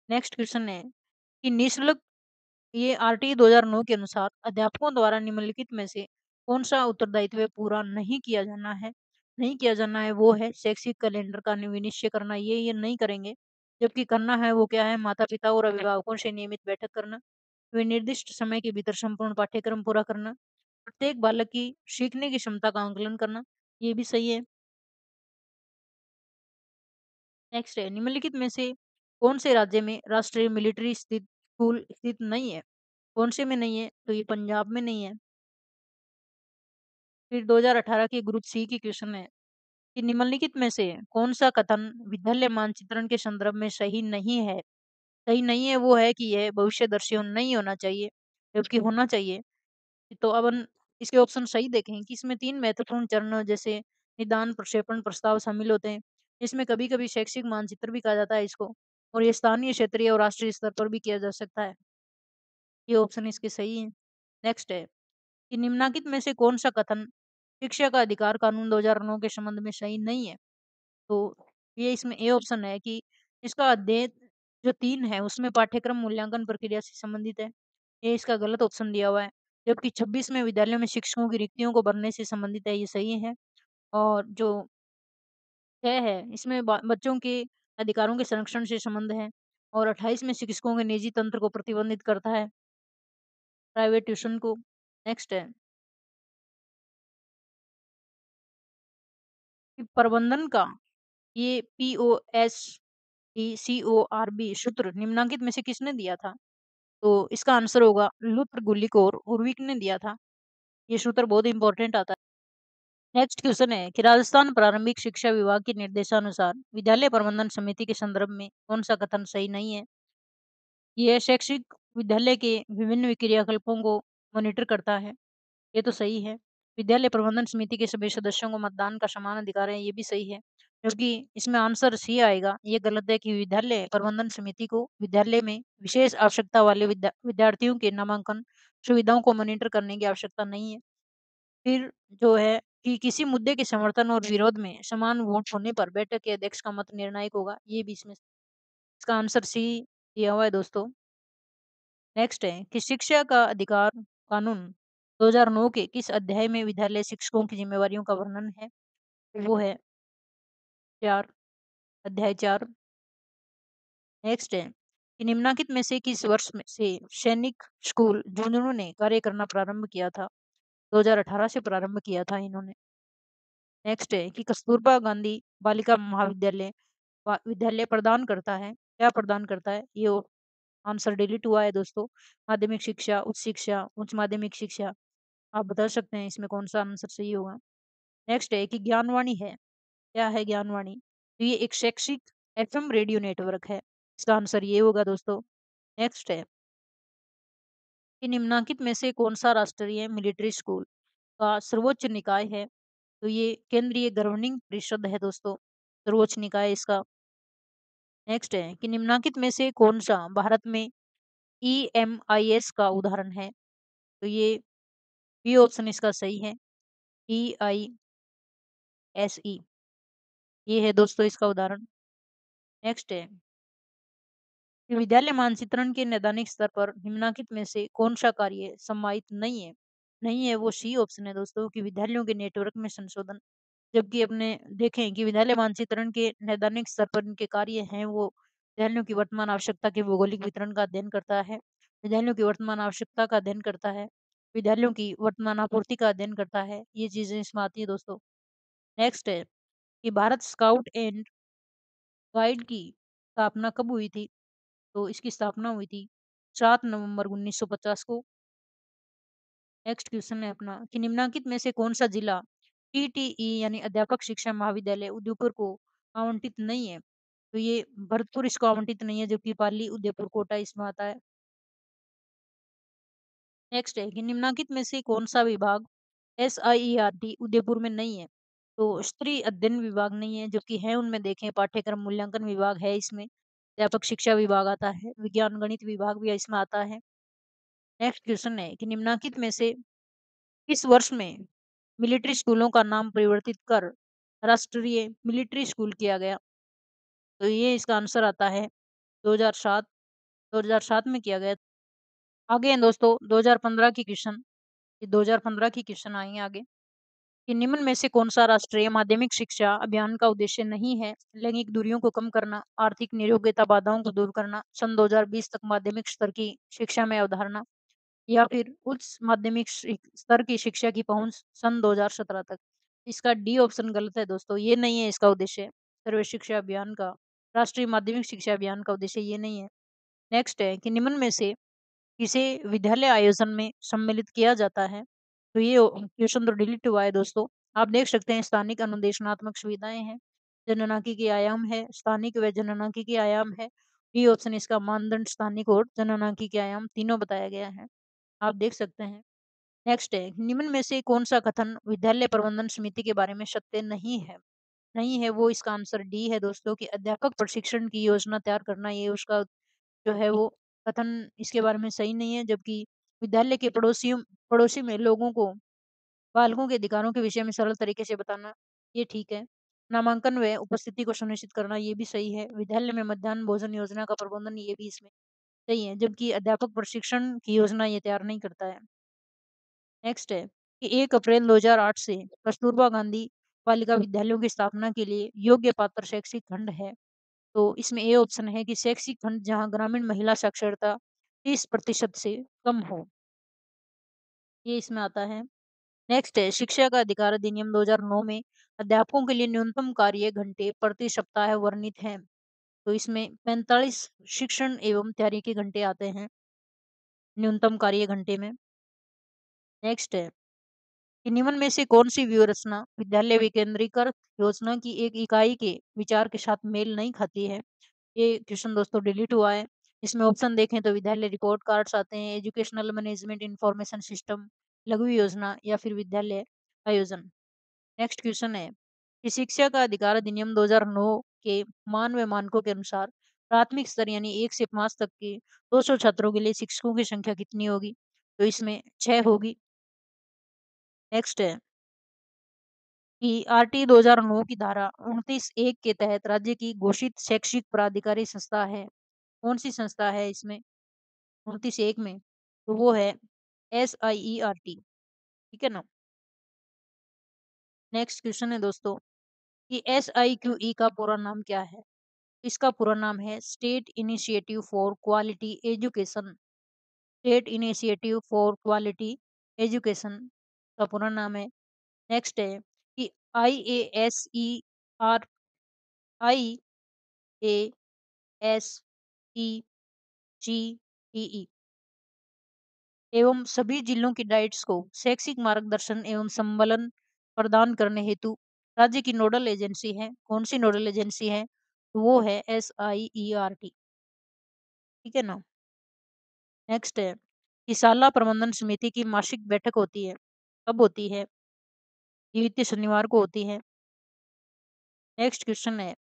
नेक्स्ट क्वेश्चन है कि निःशुल्क ये आरटीई 2009 के अनुसार अध्यापकों द्वारा निम्नलिखित में से कौन सा उत्तरदायित्व पूरा नहीं किया जाना है? नहीं किया जाना है वो है शैक्षिक कैलेंडर का विनिश्चय करना, ये नहीं करेंगे। जबकि करना है वो क्या है? माता पिता और अभिभावकों से नियमित बैठक करना, वे निर्दिष्ट समय के भीतर संपूर्ण पाठ्यक्रम पूरा करना, प्रत्येक बालक की सीखने की क्षमता का आंकलन करना, ये भी सही है। नेक्स्ट है निम्नलिखित में से कौन से राज्य में राष्ट्रीय मिलिट्री स्थित स्कूल स्थित नहीं है? कौन से में नहीं है? तो ये पंजाब में नहीं है। फिर 2018 के ग्रुप सी की क्वेश्चन है कि निम्नलिखित में से कौन सा कथन विद्यालय मानचित्रण के संदर्भ में सही नहीं है? सही नहीं है वो है कि यह भविष्यदर्शी नहीं होना चाहिए, जबकि होना चाहिए। तो अब हम इसके ऑप्शन सही देखें कि इसमें 3 महत्वपूर्ण चरण जैसे निदान, प्रक्षेपण, प्रस्ताव शामिल होते हैं। इसमें कभी-कभी शैक्षिक मानचित्र भी कहा जाता है इसको, और ये स्थानीय, क्षेत्रीय और राष्ट्रीय स्तर पर भी किया जा सकता है। ये ऑप्शन इसके सही है। नेक्स्ट है कि निम्नलिखित में से कौन सा कथन शिक्षा का अधिकार कानून 2009 के संबंध में सही नहीं है? तो ये इसमें ए ऑप्शन है कि इसका अध्ययन जो 3 है उसमें पाठ्यक्रम मूल्यांकन प्रक्रिया से संबंधित है। ये इसका गलत ऑप्शन दिया हुआ है। जबकि 26 में विद्यालयों में शिक्षकों की रिक्तियों को भरने से संबंधित है, ये सही है। और जो 6 है इसमें बच्चों के अधिकारों के संरक्षण से संबंध है। और 28 में शिक्षकों के निजी तंत्र को प्रतिबंधित करता है, प्राइवेट ट्यूशन को। नेक्स्ट है कि प्रबंधन का ये POSTCORB सूत्र निम्नलिखित में से किसने दिया था? तो इसका आंसर होगा लुत्र, गुलिक और उर्विक ने दिया था। ये सूत्र बहुत इंपॉर्टेंट आता है। नेक्स्ट क्वेश्चन है कि राजस्थान प्रारंभिक शिक्षा विभाग के निर्देशानुसार विद्यालय प्रबंधन समिति के संदर्भ में कौन सा कथन सही नहीं है? यह शैक्षिक विद्यालय के विभिन्न क्रियाकलापों को मॉनिटर करता है, ये तो सही है। विद्यालय प्रबंधन समिति के सभी सदस्यों को मतदान का समान अधिकार है, ये भी सही है। क्योंकि इसमें आंसर सी आएगा, ये गलत है कि विद्यालय प्रबंधन समिति को विद्यालय में विशेष आवश्यकता वाले विद्यार्थियों के नामांकन सुविधाओं को मॉनिटर करने की आवश्यकता नहीं है। फिर जो है कि किसी मुद्दे के समर्थन और विरोध में समान वोट होने पर बैठक के अध्यक्ष का मत निर्णायक होगा, ये भी इसमें इसका आंसर सी दिया हुआ है दोस्तों। नेक्स्ट है कि शिक्षा का अधिकार कानून 2009 के किस अध्याय में विद्यालय शिक्षकों की जिम्मेवारियों का वर्णन है? वो है 4, अध्याय 4। नेक्स्ट है कि निम्नलिखित में से किस वर्ष में से सैनिक स्कूल झुंझुनू ने कार्य करना प्रारंभ किया था? 2018 से प्रारंभ किया था इन्होंने। नेक्स्ट है कि कस्तूरबा गांधी बालिका महाविद्यालय विद्यालय प्रदान करता है, क्या प्रदान करता है? ये आंसर डिलीट हुआ है दोस्तों। माध्यमिक शिक्षा, उच्च शिक्षा, उच्च माध्यमिक शिक्षा। आप बता सकते हैं इसमें कौन सा आंसर सही होगा। नेक्स्ट है कि ज्ञानवाणी है, क्या है ज्ञानवाणी? तो ये एक शैक्षिक एफएम रेडियो नेटवर्क है, इसका आंसर ये होगा दोस्तों। नेक्स्ट है कि निम्नलिखित में से कौन सा राष्ट्रीय मिलिट्री स्कूल का सर्वोच्च निकाय है? तो ये केंद्रीय गवर्निंग परिषद है दोस्तों, सर्वोच्च निकाय इसका। नेक्स्ट है कि निम्नलिखित में से कौन सा भारत में ईएमआईएस का उदाहरण है? तो ये बी ऑप्शन इसका सही है, ईआईएसई, ये है दोस्तों इसका उदाहरण। नेक्स्ट है कि विद्यालय मानचित्रण के नैदानिक स्तर पर निम्नलिखित में से कौन सा कार्य समाहित नहीं है? नहीं है वो सी ऑप्शन है दोस्तों कि विद्यालयों के नेटवर्क में संशोधन। जबकि अपने देखें कि विद्यालय मानचित्रण के नैदानिक स्तर पर इनके कार्य हैं वो विद्यालयों की वर्तमान आवश्यकता के भौगोलिक वितरण का अध्ययन करता है, विद्यालयों की वर्तमान आवश्यकता का अध्ययन करता है, विद्यालयों की वर्तमान आपूर्ति का अध्ययन करता है, ये चीजें इसमें आती है दोस्तों। नेक्स्ट है कि भारत स्काउट एंड गाइड की स्थापना कब हुई थी? तो इसकी स्थापना हुई थी 7 नवंबर 1950 को। नेक्स्ट क्वेश्चन है अपना कि निम्नलिखित में से कौन सा जिला टीटीई यानी अध्यापक शिक्षा महाविद्यालय उदयपुर को आवंटित नहीं है? तो ये भरतपुर इसको आवंटित नहीं है, जबकि पाली, उदयपुर, कोटा इसमें आता है। नेक्स्ट है कि निम्नलिखित में से कौन-सा विभाग SIERT उदयपुर में नहीं है? तो स्त्री अध्ययन विभाग नहीं है, जबकि है उनमें देखें पाठ्यक्रम मूल्यांकन विभाग है इसमें, अध्यापक शिक्षा विभाग आता है, विज्ञान गणित विभाग भी इसमें आता है। नेक्स्ट क्वेश्चन है कि निम्नलिखित में से किस वर्ष में मिलिट्री स्कूलों का नाम परिवर्तित कर राष्ट्रीय मिलिट्री स्कूल किया गया? तो ये इसका आंसर आता है 2007, 2007 में किया गया। आगे हैं दोस्तों 2015 की क्वेश्चन, ये 2015 की क्वेश्चन आई हैं आगे, कि निम्न में से कौन-सा राष्ट्रीय माध्यमिक शिक्षा अभियान का उद्देश्य नहीं है? लैंगिक दूरियों को कम करना, आर्थिक नियोग्यता बाधाओं को दूर करना, सन 2020 तक माध्यमिक स्तर की शिक्षा में अवधारणा या फिर उच्च माध्यमिक स्तर की शिक्षा की पहुँच सन 2017 तक। इसका डी ऑप्शन गलत है दोस्तों, ये नहीं है इसका उद्देश्य। सर्व शिक्षा अभियान का राष्ट्रीय माध्यमिक शिक्षा अभियान का उद्देश्य ये नहीं है। नेक्स्ट है कि निम्न में से किसे विद्यालय आयोजन में सम्मिलित किया जाता है? तो ये क्वेश्चन तो डिलीट हुआ है दोस्तों। आप देख सकते हैं स्थानिक अनुदेशनात्मक सुविधाएँ हैं, जननांकिकीय आयाम है, स्थानिक व जननांकिकीय आयाम है। बी ऑप्शन इसका मानदंड स्थानिक और जननांकिकीय आयाम तीनों बताया गया है। आप देख सकते हैं। नेक्स्ट है, निम्न में से कौन-सा कथन विद्यालय प्रबंधन समिति के बारे में सत्य नहीं है? नहीं है वो इसका आंसर डी है दोस्तों कि अध्यापक प्रशिक्षण की योजना तैयार करना ये उसका जो है वो कथन इसके बारे में सही नहीं है, जबकि विद्यालय के पड़ोसी में लोगों को बालकों के अधिकारों के विषय में सरल तरीके से बताना, ये ठीक है। नामांकन व उपस्थिति को सुनिश्चित करना, ये भी सही है। विद्यालय में मध्याह्न भोजन योजना का प्रबंधन, ये भी इसमें सही है, जबकि अध्यापक प्रशिक्षण की योजना ये तैयार नहीं करता है। नेक्स्ट है कि 1 अप्रैल 2008 से कस्तूरबा गांधी बालिका विद्यालयों की स्थापना के लिए योग्य पात्र शैक्षिक खंड है। तो इसमें ए ऑप्शन है कि शैक्षिक खंड जहाँ ग्रामीण महिला साक्षरता 30% से कम हो, ये इसमें आता है। नेक्स्ट है शिक्षा का अधिकार अधिनियम 2009 में अध्यापकों के लिए न्यूनतम कार्य घंटे प्रति सप्ताह वर्णित हैं। तो इसमें 45 शिक्षण एवं तैयारी के घंटे आते हैं न्यूनतम कार्य घंटे में। नेक्स्ट है कि निम्न में से कौन सी व्यूह रचना विद्यालय विकेंद्रीकृत योजना की एक इकाई के विचार के साथ मेल नहीं खाती है? ये क्वेश्चन दोस्तों डिलीट हुआ है। इसमें ऑप्शन देखें तो विद्यालय रिपोर्ट कार्ड्स आते हैं, एजुकेशनल मैनेजमेंट इंफॉर्मेशन सिस्टम, लघु योजना या फिर विद्यालय आयोजन। नेक्स्ट क्वेश्चन है कि शिक्षा का अधिकार अधिनियम 2009 के मान व मानकों के अनुसार प्राथमिक स्तर यानी 1 से 5 तक के 200 छात्रों के लिए शिक्षकों की संख्या कितनी होगी? तो इसमें 6 होगी। नेक्स्ट है कि आरटी 2009 की धारा 29(1) के तहत राज्य की घोषित शैक्षिक प्राधिकारी संस्था है। कौन-सी संस्था है इसमें 29(1) में? तो वो है SIERT, ठीक है ना? नेक्स्ट क्वेश्चन है दोस्तों कि SIQE का पूरा नाम क्या है? इसका पूरा नाम है state initiative for quality education. State initiative for quality education का पूरा नाम है। नेक्स्ट है कि IASER IASEGEE एवं सभी जिलों की डाइट्स को शैक्षिक मार्गदर्शन एवं संबलन प्रदान करने हेतु राज्य की नोडल एजेंसी है। कौन सी नोडल एजेंसी है? तो वो है SIERT, ठीक है ना? नेक्स्ट है कि शाला प्रबंधन समिति की मासिक बैठक होती है। कब होती है? द्वितीय शनिवार को होती है। नेक्स्ट क्वेश्चन है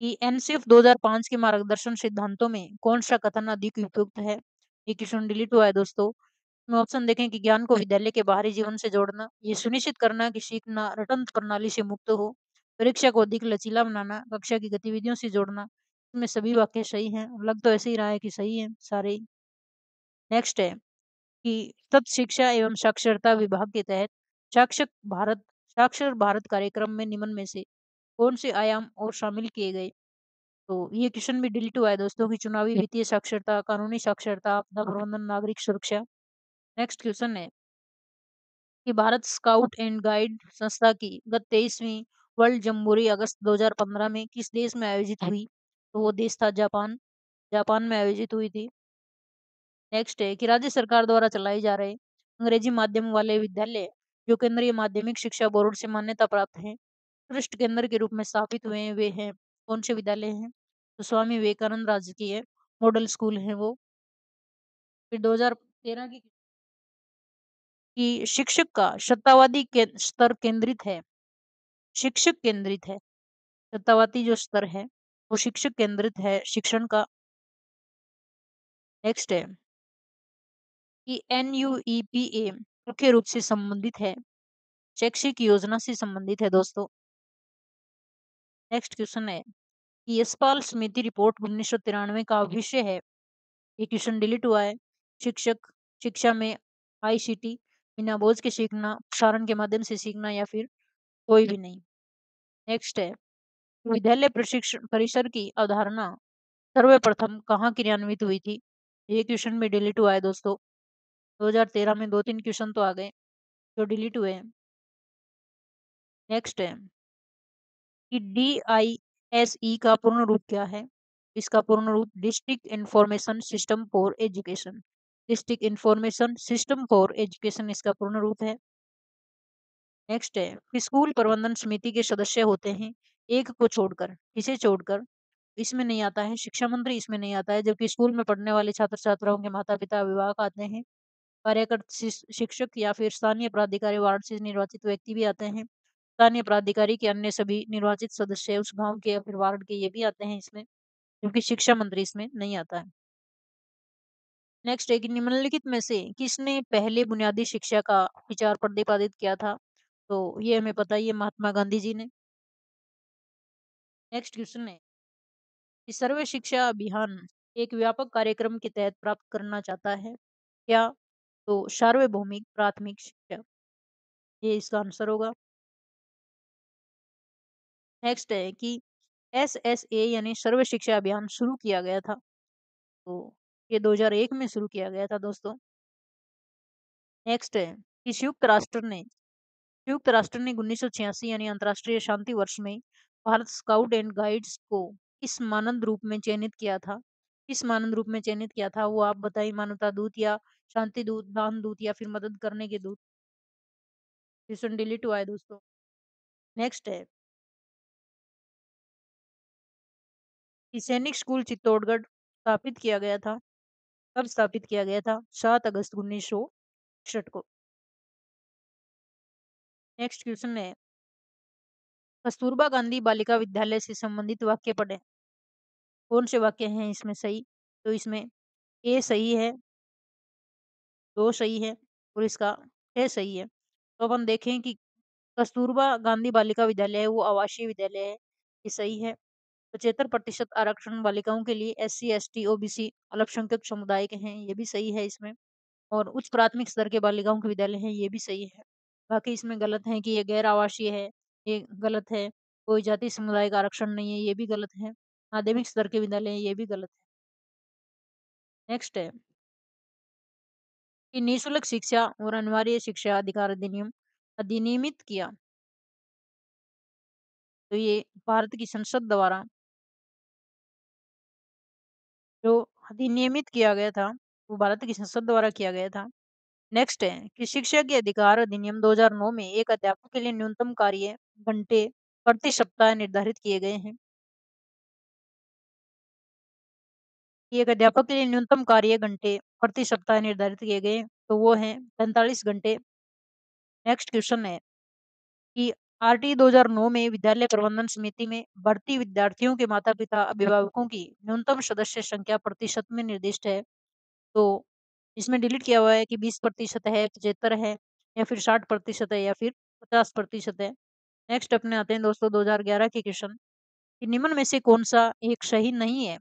कि एनसीएफ 2005 के मार्गदर्शन सिद्धांतों में कौन-सा कथन अधिक उपयुक्त है? ये क्वेश्चन डिलीट हुआ है दोस्तों। इसमें ऑप्शन देखें कि ज्ञान को विद्यालय के बाहरी जीवन से जोड़ना, ये सुनिश्चित करना कि सीखना रटंत प्रणाली से मुक्त हो, परीक्षा को अधिक लचीला बनाना, कक्षा की गतिविधियों से जोड़ना। इसमें सभी वाक्य सही हैं। लग तो ऐसे ही रहा है कि सही है सारे ही। नेक्स्ट है कि तत् शिक्षा एवं साक्षरता विभाग के तहत साक्षर भारत साक्षर भारत कार्यक्रम में निम्न में से कौन से आयाम और शामिल किए गए? तो ये क्वेश्चन भी डिलीट हुआ है दोस्तों कि चुनावी वित्तीय साक्षरता, कानूनी साक्षरता, आपदा प्रबंधन, नागरिक सुरक्षा। नेक्स्ट क्वेश्चन है कि भारत स्काउट एंड गाइड संस्था की गत 23वीं वर्ल्ड जम्बूरी अगस्त 2015 में किस देश में आयोजित हुई? तो वो देश था जापान। जापान में आयोजित हुई थी। नेक्स्ट है कि राज्य सरकार द्वारा चलाए जा रहे अंग्रेजी माध्यम वाले विद्यालय जो केंद्रीय माध्यमिक शिक्षा बोर्ड से मान्यता प्राप्त हैं, उत्कृष्ट केंद्र के रूप में स्थापित हुए हैं, वे हैं कौन से विद्यालय हैं? तो स्वामी विवेकानंद राजकीय मॉडल स्कूल है वो। फिर 13 कि शिक्षक का सत्तावादी के स्तर केंद्रित है, शिक्षक केंद्रित है। सत्तावादी जो स्तर है, वो शिक्षक केंद्रित है शिक्षण का। नेक्स्ट है कि NUEPA मुख्य रूप से संबंधित है, शैक्षिक योजना से संबंधित है दोस्तों। नेक्स्ट क्वेश्चन है कि यशपाल समिति रिपोर्ट 1993 का विषय है। ये क्वेश्चन डिलीट हुआ है। शिक्षक शिक्षा में ICT बिना बोझ के सीखना, प्रसारण के माध्यम से सीखना या फिर कोई भी नहीं। नेक्स्ट है विद्यालय प्रशिक्षण परिसर की अवधारणा सर्वप्रथम कहाँ क्रियान्वित हुई थी? ये क्वेश्चन भी डिलीट हुआ है दोस्तों। 2013 में 2-3 क्वेश्चन तो आ गए जो डिलीट हुए हैं। नेक्स्ट है कि DISE का पूर्ण रूप क्या है? इसका पूर्ण रूप district information system for education, district information system for education इसका पूर्ण रूप है। नेक्स्ट है कि स्कूल प्रबंधन समिति के सदस्य होते हैं एक को छोड़कर, किसे छोड़कर? इसमें नहीं आता है, शिक्षा मंत्री इसमें नहीं आता है, जबकि स्कूल में पढ़ने वाले छात्र छात्राओं के माता पिता अभिभावक आते हैं। कार्यकर्ता शिक्षक या फिर स्थानीय प्राधिकारी वार्ड से निर्वाचित व्यक्ति भी आते हैं। स्थानीय प्राधिकारी के अन्य सभी निर्वाचित सदस्य उस गांव के या फिर वार्ड के ये भी आते हैं इसमें, क्योंकि शिक्षा मंत्री इसमें नहीं आता है। नेक्स्ट है कि निम्नलिखित में से किसने पहले बुनियादी शिक्षा का विचार प्रतिपादित किया था? तो ये हमें पता ही है, महात्मा गांधी जी ने। नेक्स्ट क्वेश्चन है कि सर्व शिक्षा अभियान एक व्यापक कार्यक्रम के तहत प्राप्त करना चाहता है क्या? तो सार्वभौमिक प्राथमिक शिक्षा, ये इसका आंसर होगा। नेक्स्ट है कि SSA यानी सर्व शिक्षा अभियान शुरू किया गया था, तो ये 2001 में शुरू किया गया था दोस्तों। नेक्स्ट है कि संयुक्त राष्ट्र ने 1986 यानी अंतर्राष्ट्रीय शांति वर्ष में भारत स्काउट एंड गाइड्स को किस मानद रूप में चयनित किया था? किस मानद रूप में चयनित किया था वो आप बताइए। मानवता दूत या शांति दूत, दान दूत या फिर मदद करने के दूत? क्वेश्चन डिलीट हुआ है दोस्तों। नेक्स्ट है कि सैनिक स्कूल चित्तौड़गढ़ स्थापित किया गया था, कब स्थापित किया गया था? 7 अगस्त 1961 को। नेक्स्ट क्वेश्चन है कस्तूरबा गांधी बालिका विद्यालय से संबंधित वाक्य पढ़ें। कौन से वाक्य हैं इसमें सही? तो इसमें ए सही है, 2 सही है और इसका 6 सही है। तो अब हम देखें कि कस्तूरबा गांधी बालिका विद्यालय है वो आवासीय विद्यालय है, ये सही है। 75% आरक्षण बालिकाओं के लिए SC ST OBC अल्पसंख्यक समुदाय के हैं, ये भी सही है इसमें। और उच्च प्राथमिक स्तर के बालिकाओं के विद्यालय हैं, ये भी सही है। बाकी इसमें गलत है कि ये गैर आवासीय है, ये गलत है। कोई जाति समुदाय का आरक्षण नहीं है, ये भी गलत है। माध्यमिक स्तर के विद्यालय हैं, ये भी गलत है। नेक्स्ट है कि निःशुल्क शिक्षा और अनिवार्य शिक्षा अधिकार अधिनियम अधिनियमित किया, तो ये भारत की संसद द्वारा जो अधिनियमित किया गया था, वो भारत की संसद द्वारा किया गया था। नेक्स्ट है कि शिक्षा के अधिकार अधिनियम 2009 में एक अध्यापक के लिए न्यूनतम कार्य घंटे प्रति सप्ताह निर्धारित किए गए हैं। कि एक अध्यापक के लिए न्यूनतम कार्य घंटे प्रति सप्ताह निर्धारित किए गए, तो वो है 45 घंटे। नेक्स्ट क्वेश्चन है कि RT 2009 में विद्यालय प्रबंधन समिति में भर्ती विद्यार्थियों के माता पिता अभिभावकों की न्यूनतम सदस्य संख्या प्रतिशत में निर्दिष्ट है, तो इसमें डिलीट किया हुआ है कि 20% है, 75 है या फिर 60% है या फिर 50% है। नेक्स्ट अपने आते हैं दोस्तों 2011 के क्वेश्चन कि निम्न में से कौन सा एक सही नहीं है?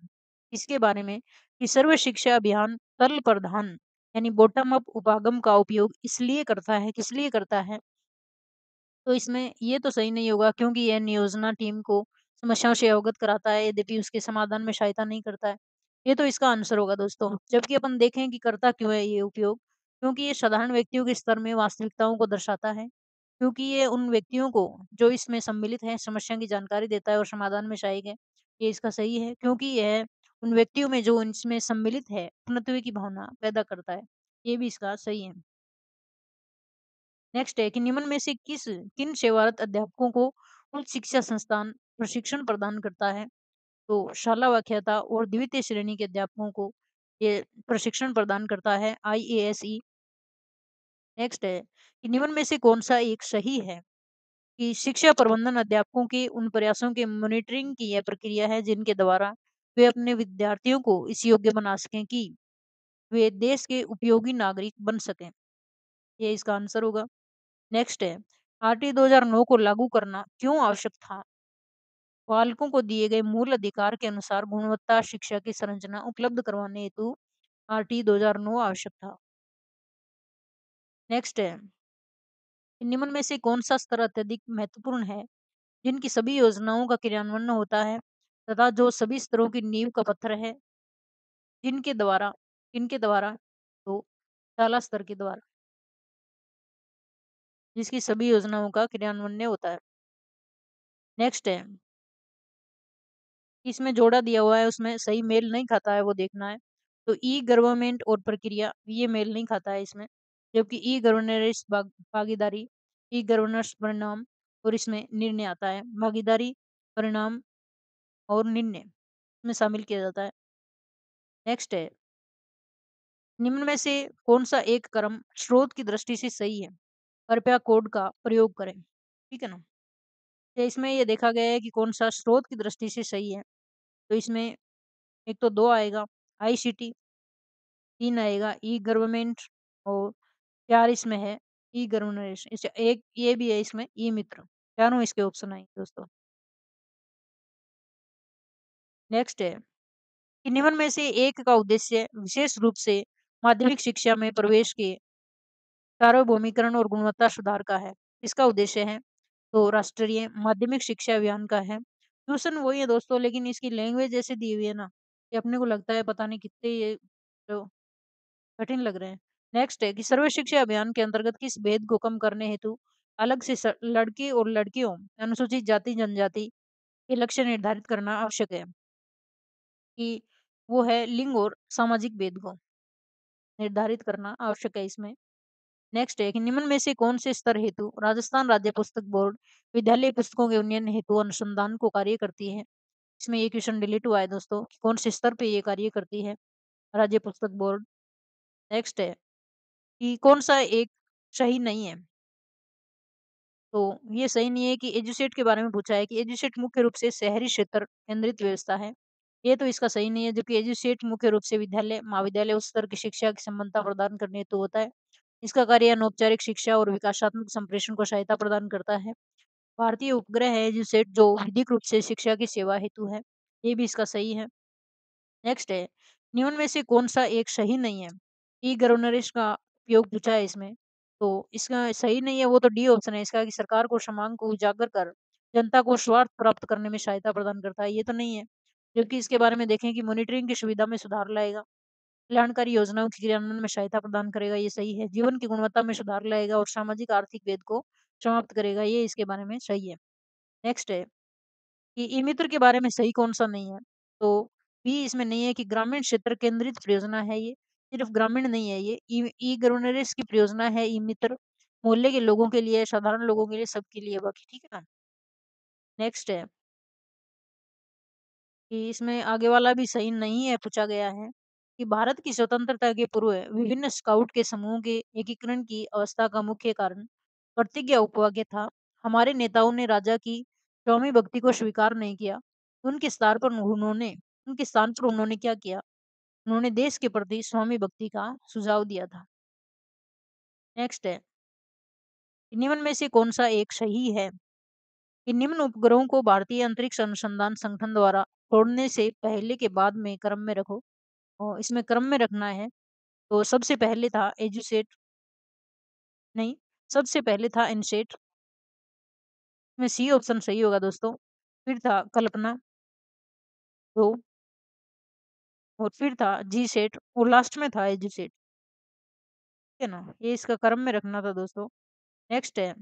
इसके बारे में कि सर्व शिक्षा अभियान तल प्रधान यानी बॉटम अप उपागम का उपयोग इसलिए करता है, किस लिए करता है? तो इसमें ये तो सही नहीं होगा क्योंकि यह नियोजना टीम को समस्याओं से अवगत कराता है, यद्यपि उसके समाधान में सहायता नहीं करता है। ये तो इसका आंसर होगा दोस्तों। जबकि अपन देखें कि करता क्यों है ये उपयोग? क्योंकि ये साधारण व्यक्तियों के स्तर में वास्तविकताओं को दर्शाता है। क्योंकि ये उन व्यक्तियों को जो इसमें सम्मिलित हैं समस्या की जानकारी देता है और समाधान में सहायक है। ये इसका सही है क्योंकि यह उन व्यक्तियों में जो इसमें सम्मिलित है अपनत्व की भावना पैदा करता है। ये भी इसका सही है। नेक्स्ट है कि निम्न में से किन सेवारत अध्यापकों को उच्च शिक्षा संस्थान प्रशिक्षण प्रदान करता है? तो शाला व्याख्याता और द्वितीय श्रेणी के अध्यापकों को ये प्रशिक्षण प्रदान करता है IASE। नेक्स्ट है कि निम्न में से कौन-सा एक सही है कि शिक्षा प्रबंधन अध्यापकों के उन प्रयासों के मॉनिटरिंग की यह प्रक्रिया है जिनके द्वारा वे अपने विद्यार्थियों को इस योग्य बना सकें कि वे देश के उपयोगी नागरिक बन सकें। ये इसका आंसर होगा। नेक्स्ट है आरटी 2009 को लागू करना क्यों आवश्यक था? बालकों को दिए गए मूल अधिकार के अनुसार गुणवत्ता शिक्षा की संरचना उपलब्ध करवाने हेतु आरटी 2009 आवश्यक था। नेक्स्ट है निम्न में से कौन सा स्तर अत्यधिक महत्वपूर्ण है जिनकी सभी योजनाओं का क्रियान्वयन होता है तथा जो सभी स्तरों की नींव का पत्थर है जिनके द्वारा इनके द्वारा तो शाला स्तर के द्वारा जिसकी सभी योजनाओं का क्रियान्वयन होता है। नेक्स्ट है इसमें जोड़ा दिया हुआ है उसमें सही मेल नहीं खाता है वो देखना है। तो ई गवर्नमेंट और प्रक्रिया ये मेल नहीं खाता है इसमें, जबकि ई गवर्नेंस भागीदारी, ई गवर्नेंस परिणाम और इसमें निर्णय आता है। भागीदारी, परिणाम और निर्णय में शामिल किया जाता है। नेक्स्ट है निम्न में से कौन सा एक क्रम स्रोत की दृष्टि से सही है? कृपया कोड का प्रयोग करें। ठीक है ना? तो इसमें ये देखा गया है कि कौन सा स्रोत की दृष्टि से सही है। तो इसमें एक तो 2 आएगा आईसीटी, 3 आएगा ई गवर्नमेंट और 4 इसमें है ई गवर्नेंस। इस एक ये भी है इसमें ई मित्र। चारों इसके ऑप्शन आएंगे दोस्तों। नेक्स्ट है कि निम्न में से एक का उद्देश्य विशेष रूप से माध्यमिक शिक्षा में प्रवेश के सार्वभौमिकरण और गुणवत्ता सुधार का है। इसका उद्देश्य है तो राष्ट्रीय माध्यमिक शिक्षा अभियान का है। ट्यूशन वही है दोस्तों, लेकिन इसकी लैंग्वेज ऐसे दी हुई है ना कि अपने को लगता है पता नहीं कितने ये जो कठिन लग रहे हैं। नेक्स्ट है कि सर्व शिक्षा अभियान के अंतर्गत किस भेद को कम करने हेतु अलग से लड़के और लड़कियों, अनुसूचित जाति जनजाति के लक्ष्य निर्धारित करना आवश्यक है कि वो है लिंग और सामाजिक भेद को निर्धारित करना आवश्यक है इसमें। नेक्स्ट है कि निम्न में से कौन से स्तर हेतु राजस्थान राज्य पुस्तक बोर्ड विद्यालय पुस्तकों के उन्नयन हेतु अनुसंधान को कार्य करती है? इसमें ये क्वेश्चन डिलीट हुआ है दोस्तों कि कौन से स्तर पे ये कार्य करती है राज्य पुस्तक बोर्ड। नेक्स्ट है कि कौन सा एक सही नहीं है? तो ये सही नहीं है कि एजुसेट के बारे में पूछा है कि एजुसेट मुख्य रूप से शहरी क्षेत्र केंद्रित व्यवस्था है। ये तो इसका सही नहीं है, जबकि एजुसेट मुख्य रूप से विद्यालय महाविद्यालय उच्च स्तर की शिक्षा की संबंधता प्रदान करने हेतु होता है। इसका कार्य अनौपचारिक शिक्षा और विकासात्मक संप्रेषण को सहायता प्रदान करता है। भारतीय उपग्रह है एजुसेट जो विधिक रूप से शिक्षा की सेवा हेतु है। ये भी इसका सही है। नेक्स्ट है निम्न में से कौन सा एक सही नहीं है? ई गवर्नेंस का उपयोग पूछा है इसमें, तो इसका सही नहीं है वो तो डी ऑप्शन है इसका कि सरकार को समांग को उजागर कर जनता को स्वार्थ प्राप्त करने में सहायता प्रदान करता है, ये तो नहीं है। जबकि इसके बारे में देखें कि मॉनिटरिंग की सुविधा में सुधार लाएगा, कल्याणकारी योजनाओं के क्रियान्वयन में सहायता प्रदान करेगा, ये सही है। जीवन की गुणवत्ता में सुधार लाएगा और सामाजिक आर्थिक भेद को समाप्त करेगा, ये इसके बारे में सही है। नेक्स्ट है कि ई-मित्र के बारे में सही कौन-सा नहीं है? तो बी इसमें नहीं है कि ग्रामीण क्षेत्र केंद्रित परियोजना है ये, सिर्फ ग्रामीण नहीं है ये। ई ई-गवर्नेंस की परियोजना है ई-मित्र, मोहल्ले के लोगों के लिए, साधारण लोगों के लिए, सबके लिए बाकी, ठीक है ना? नेक्स्ट है कि इसमें आगे वाला भी सही नहीं है, पूछा गया है कि भारत की स्वतंत्रता के पूर्व विभिन्न स्काउट के समूहों के एकीकरण की अवस्था का मुख्य कारण प्रतिज्ञा उपवाक्य था। हमारे नेताओं ने राजा की स्वामी भक्ति को स्वीकार नहीं किया। उनके स्थान पर उन्होंने क्या किया? उन्होंने देश के प्रति स्वामी भक्ति का सुझाव दिया था। नेक्स्ट है निम्न में से कौन सा एक सही है कि निम्न उपग्रहों को भारतीय अंतरिक्ष अनुसंधान संगठन द्वारा छोड़ने से पहले के बाद में क्रम में रखो। और इसमें क्रम में रखना है तो सबसे पहले था एजुसेट, नहीं, सबसे पहले था इनसेट। इसमें सी ऑप्शन सही होगा दोस्तों। फिर था कल्पना 2 और फिर था जी सेट और लास्ट में था एजुसेट। ठीक है ना? ये इसका क्रम में रखना था दोस्तों। नेक्स्ट है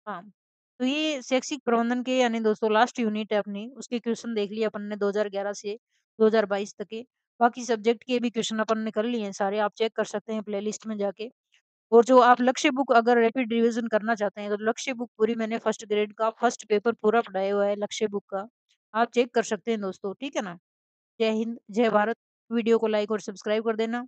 हाँ, तो ये शैक्षिक प्रबंधन के यानी दोस्तों लास्ट यूनिट है अपनी, उसके क्वेश्चन देख लिए अपन ने 2011 से 2022 तक के। बाकी सब्जेक्ट के भी क्वेश्चन अपन ने कर लिए हैं सारे, आप चेक कर सकते हैं प्लेलिस्ट में जाके। और जो आप लक्ष्य बुक अगर रैपिड रिवीजन करना चाहते हैं तो लक्ष्य बुक पूरी मैंने फर्स्ट ग्रेड का फर्स्ट पेपर पूरा पढ़ाया हुआ है लक्ष्य बुक का। आप चेक कर सकते हैं दोस्तों, ठीक है ना? जय हिंद, जय भारत। वीडियो को लाइक और सब्सक्राइब कर देना।